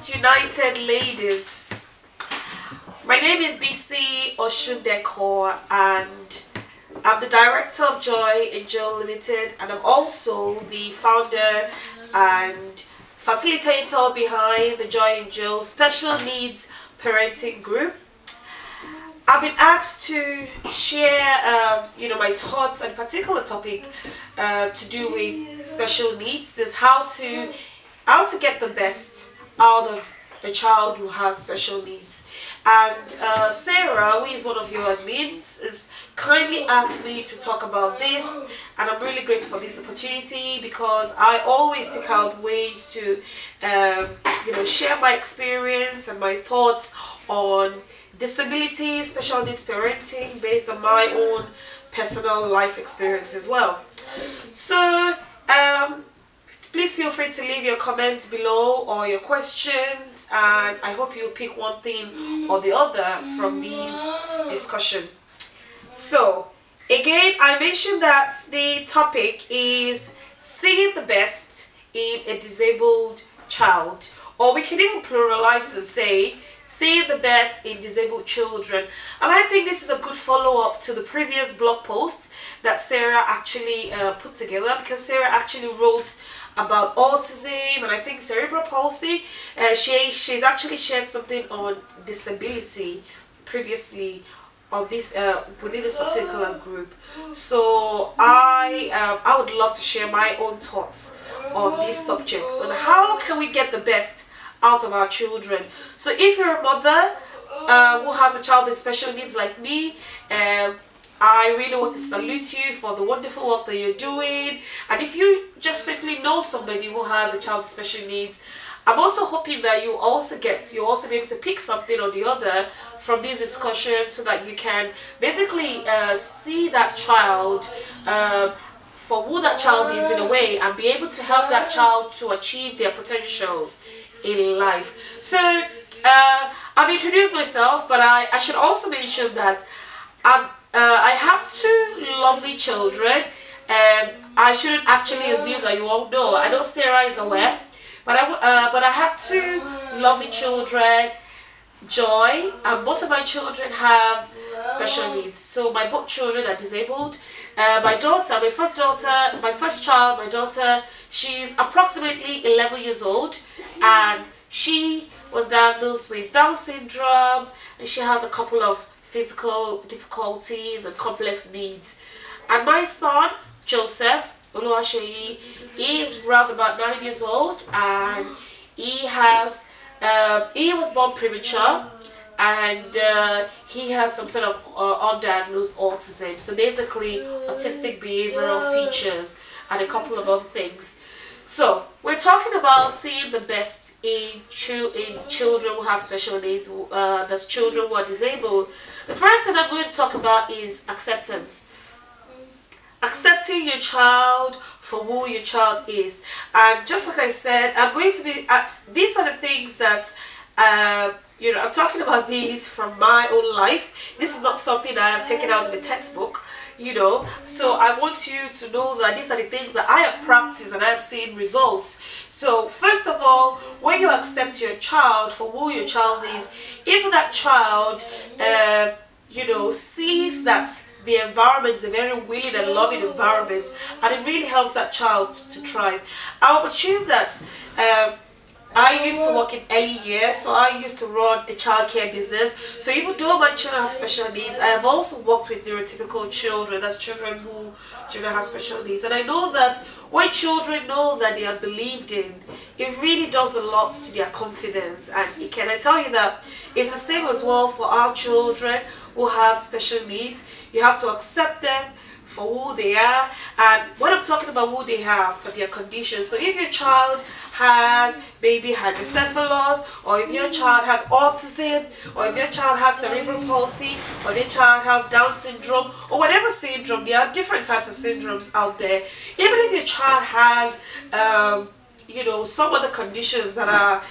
World United Ladies. My name is BC Oshundeko and I'm the director of Joy Angel Limited, and I'm also the founder and facilitator behind the Joy Angel Special Needs Parenting Group. I've been asked to share, my thoughts on a particular topic to do with special needs. Is how to get the best out of a child who has special needs. And Sarah, who is one of your admins, is kindly asked me to talk about this, and I'm really grateful for this opportunity because I always seek out ways to, share my experience and my thoughts on disability, special needs parenting based on my own personal life experience as well. So please feel free to leave your comments below or your questions, and I hope you pick one thing or the other from these discussion. So again, I mentioned that the topic is seeing the best in a disabled child, or we can even pluralize and say seeing the best in disabled children. And I think this is a good follow-up to the previous blog post that Sarah actually put together, because Sarah actually wrote about autism and I think cerebral palsy. She's actually shared something on disability previously on this within this particular group. So I would love to share my own thoughts on these subjects on how can we get the best out of our children. So if you're a mother who has a child with special needs like me, I really want to salute you for the wonderful work that you're doing. And if you just simply know somebody who has a child with special needs, I'm also hoping that you'll also be able to pick something or the other from this discussion, so that you can basically see that child for who that child is in a way, and be able to help that child to achieve their potentials in life. So I've introduced myself, but I should also mention that I have two lovely children. I shouldn't actually assume that you all know. I know Sarah is aware, but I have two lovely children, Joy, and both of my children have special needs. So my both children are disabled. My first child, she's approximately 11 years old, and she was diagnosed with Down syndrome, and she has a couple of physical difficulties and complex needs. And my son, Joseph Oluwaseyi, he is around about 9 years old, and he was born premature, and he has some sort of undiagnosed autism. So basically autistic behavioral features and a couple of other things. So we're talking about seeing the best in children who have special needs, that's children who are disabled. The first thing I'm going to talk about is acceptance. Accepting your child for who your child is. And just like I said, I'm going to be, these are the things that, I'm talking about these from my own life. This is not something I have taken out of a textbook, so I want you to know that these are the things that I have practiced and I have seen results. So first of all, when you accept your child for who your child is, if that child, sees that the environment is a very willing and loving environment, and it really helps that child to thrive. I would assume that I used to work in early years, so I used to run a childcare business. So even though my children have special needs, I have also worked with neurotypical children, that's children who have special needs. And I know that when children know that they are believed in, it really does a lot to their confidence. And can I tell you that it's the same as well for our children who have special needs. You have to accept them for who they are, and when I'm talking about who they have, for their conditions. So if your child has baby hydrocephalus, or if your child has autism, or if your child has cerebral palsy, or if your child has Down syndrome, or whatever syndrome, there are different types of syndromes out there. Even if your child has some other conditions that are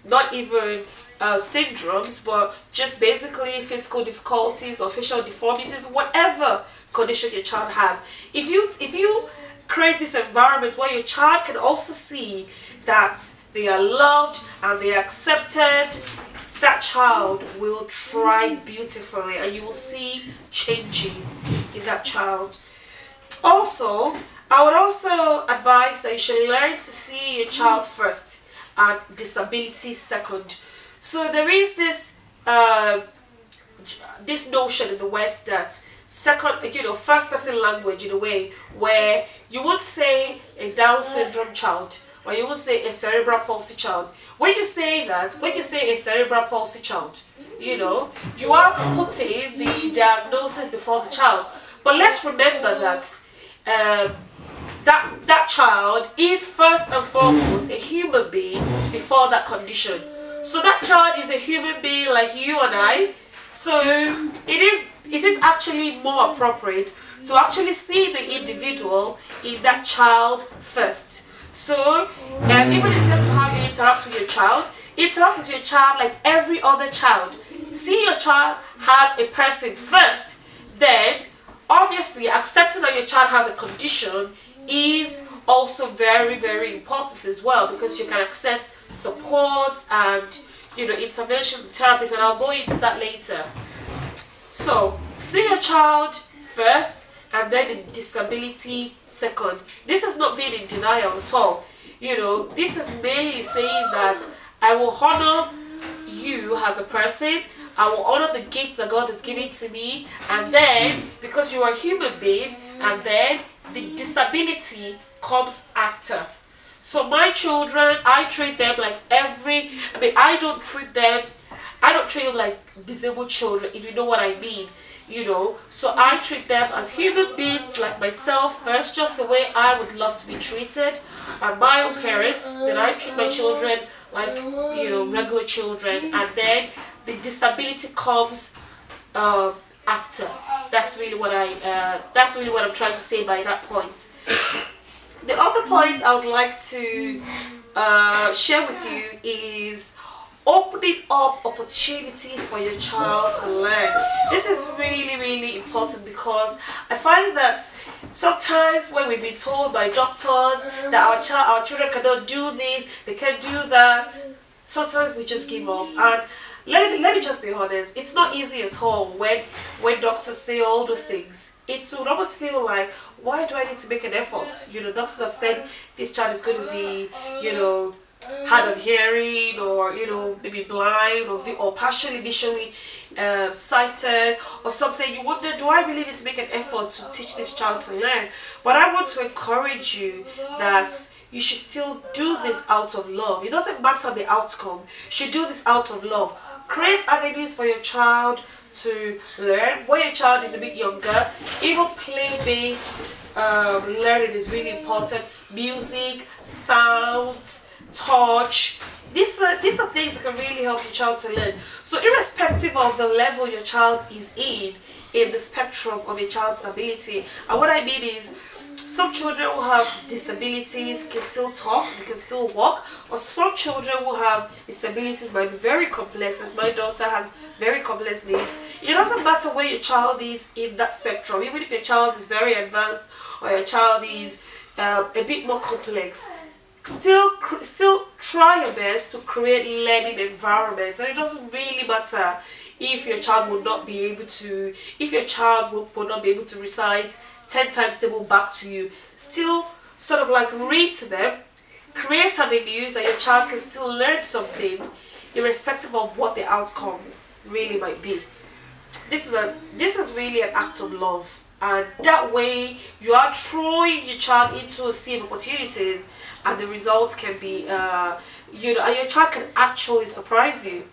not even syndromes, but just basically physical difficulties or facial deformities, whatever condition your child has, if you create this environment where your child can also see that they are loved, and they are accepted, that child will thrive beautifully, and you will see changes in that child. Also, I would also advise that you should learn to see your child first and disability second. So there is this notion in the West that first person language, in a way, where you would say a Down syndrome child, or you would say a cerebral palsy child. When you say a cerebral palsy child, you are putting the diagnosis before the child. But let's remember that that child is first and foremost a human being before that condition. So that child is a human being like you and I. So it is actually more appropriate to actually see the individual in that child first. So even in terms of how you interact with your child like every other child. See your child as a person first. Then obviously accepting that your child has a condition is also very, very important as well, because you can access support and intervention therapies, and I'll go into that later. So see your child first, and then in disability second. This is not being in denial at all. This is mainly saying that I will honor you as a person, I will honor the gifts that God has given to me, and then because you are a human being, and then the disability comes after. So my children, I treat them like I don't treat them like disabled children, if you know what I mean. So I treat them as human beings like myself first, just the way I would love to be treated by my own parents. Then I treat my children like regular children, and then the disability comes after. That's really what I'm trying to say by that point. The other point I would like to share with you is opening up opportunities for your child to learn. This is really, really important, because I find that sometimes when we've been told by doctors that our children cannot do this, they can't do that, sometimes we just give up. And let me just be honest, it's not easy at all when doctors say all those things. It would almost feel like, why do I need to make an effort? Doctors have said this child is going to be, hard of hearing, or maybe blind, or partially visually sighted or something. You wonder, do I really need to make an effort to teach this child to learn? But I want to encourage you that you should still do this out of love. It doesn't matter the outcome. You should do this out of love. Create avenues for your child to learn. When your child is a bit younger, even play-based learning is really important. Music, sounds, touch. These are things that can really help your child to learn. So irrespective of the level your child is in the spectrum of a child's ability, and what I mean is, some children who have disabilities can still talk, they can still walk, or some children who have disabilities might be very complex, and my daughter has very complex needs. It doesn't matter where your child is in that spectrum, even if your child is very advanced or your child is a bit more complex. Still try your best to create learning environments, and it doesn't really matter if your child would not be able to, recite 10 times table back to you. Still sort of like read to them, create avenues that your child can still learn something, irrespective of what the outcome really might be. This is really an act of love, and that way you are throwing your child into a sea of opportunities, and the results can be and your child can actually surprise you.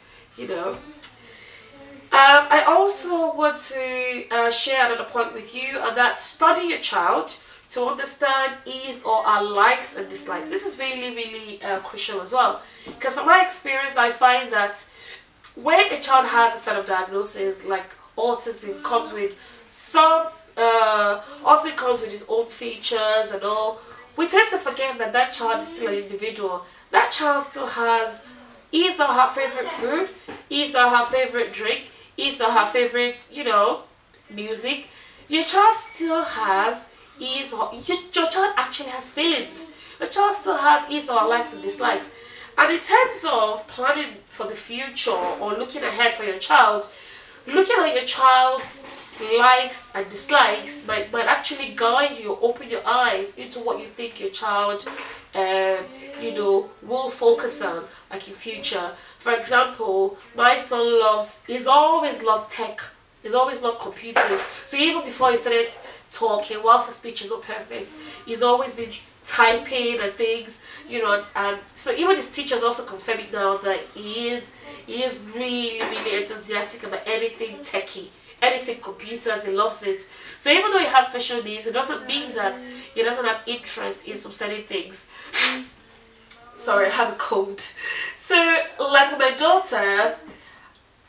I also want to share another point with you, and that's study your child to understand his or her likes and dislikes. This is really, really crucial as well, because from my experience I find that when a child has a set of diagnoses like autism, comes with its own features and all, we tend to forget that that child is still an individual. That child still has his or her favorite food, his or her favorite drink, his or her favorite, music. Your child still has your child actually has feelings. Your child still has his or her likes and dislikes. And in terms of planning for the future or looking ahead for your child, looking at your child's likes and dislikes might actually guide you, open your eyes into what you think your child will focus on, like in future. For example, my son he's always loved tech. He's always loved computers. So even before he started talking, whilst his speech is not perfect, he's always been typing and things, and so even his teachers also confirming now that he is really, really enthusiastic about anything techie, anything computers. He loves it. So even though he has special needs, it doesn't mean that he doesn't have interest in some certain things. Sorry, I have a cold. So like my daughter,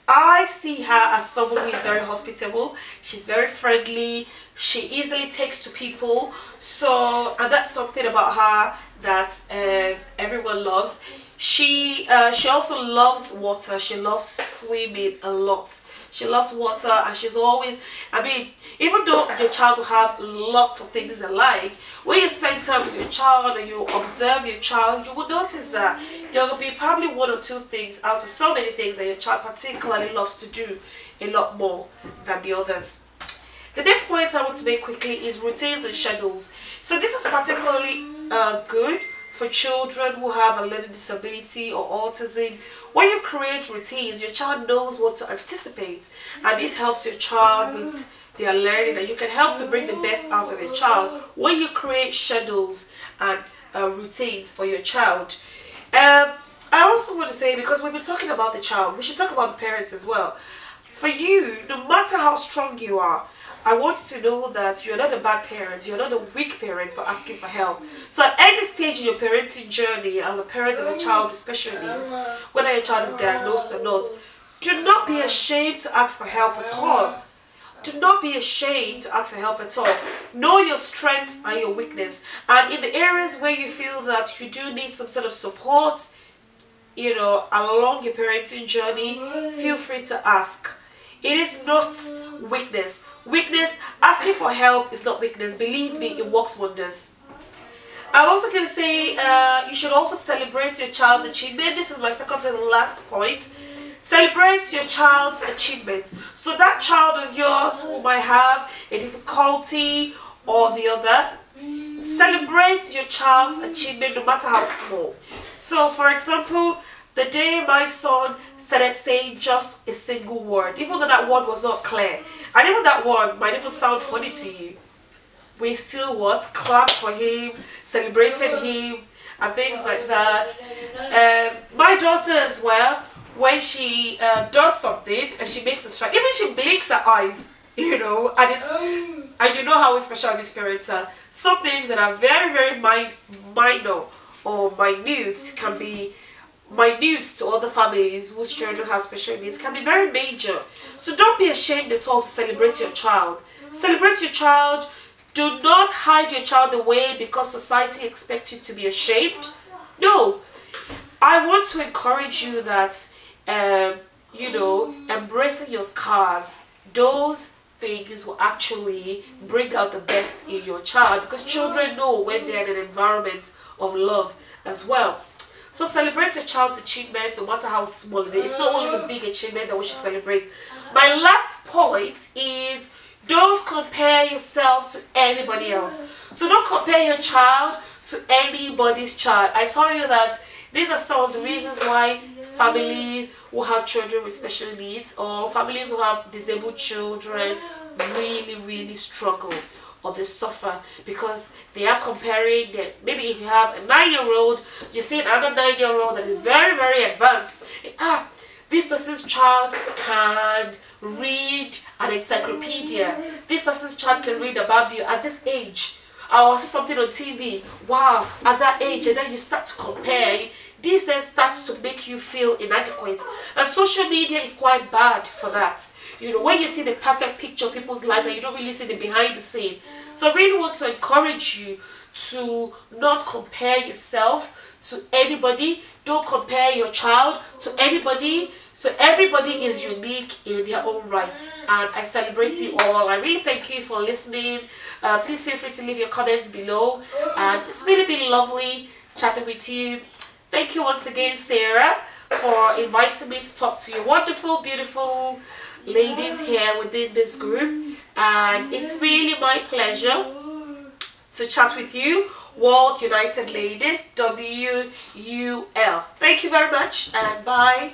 I see her as someone who is very hospitable. She's very friendly. She easily takes to people. So, and that's something about her that everyone loves. She also loves water. She loves swimming a lot. She loves water, and she's always, I mean, even though your child will have lots of things they like, when you spend time with your child and you observe your child, you will notice that there will be probably one or two things out of so many things that your child particularly loves to do a lot more than the others. The next point I want to make quickly is routines and schedules. So this is particularly good for children who have a learning disability or autism. When you create routines, your child knows what to anticipate, and this helps your child with their learning, and you can help to bring the best out of your child when you create schedules and routines for your child. I also want to say, because we've been talking about the child, we should talk about the parents as well. For you, no matter how strong you are, I want you to know that you're not a bad parent, you're not a weak parent for asking for help. So at any stage in your parenting journey, as a parent of a child with special needs, whether your child is diagnosed or not, do not be ashamed to ask for help at all. Do not be ashamed to ask for help at all. Know your strengths and your weakness. And in the areas where you feel that you do need some sort of support, along your parenting journey, feel free to ask. It is not weakness. Asking for help is not weakness. Believe me, it works wonders. I'm also going to say you should also celebrate your child's achievement. This is my second and last point. Celebrate your child's achievement. So that child of yours who might have a difficulty or the other, celebrate your child's achievement no matter how small. So for example, the day my son started saying just a single word, even though that word was not clear, and even that word might even sound funny to you, we still clapped for him, celebrated him, and things like that. My daughter as well, when she does something and she makes a strike, even she blinks her eyes, and you know how special these parents are. Some things that are very, very minor or minute can be minute to other families whose children have special needs, can be very major. So don't be ashamed at all to celebrate your child. Celebrate your child. Do not hide your child away because society expects you to be ashamed. No. I want to encourage you that, embracing your scars, those things will actually bring out the best in your child, because children know when they're in an environment of love as well. So celebrate your child's achievement no matter how small it is. It's not only the big achievement that we should celebrate. My last point is don't compare yourself to anybody else. So don't compare your child to anybody's child. I tell you that these are some of the reasons why families who have children with special needs or families who have disabled children really, really struggle or they suffer, because they are comparing that. Maybe if you have a 9-year-old, you see another 9-year-old that is very, very advanced. This person's child can read an encyclopedia. This person's child can read about you at this age. I see something on TV. Wow, at that age, and then you start to compare. This then starts to make you feel inadequate. And social media is quite bad for that. When you see the perfect picture of people's lives and you don't really see the behind the scene. So I really want to encourage you to not compare yourself to anybody. Don't compare your child to anybody. So everybody is unique in their own rights. And I celebrate you all. I really thank you for listening. Please feel free to leave your comments below. And it's really been lovely chatting with you. Thank you once again, Sarah, for inviting me to talk to you wonderful, beautiful ladies here within this group. And it's really my pleasure to chat with you, World United Ladies, WUL. Thank you very much and bye.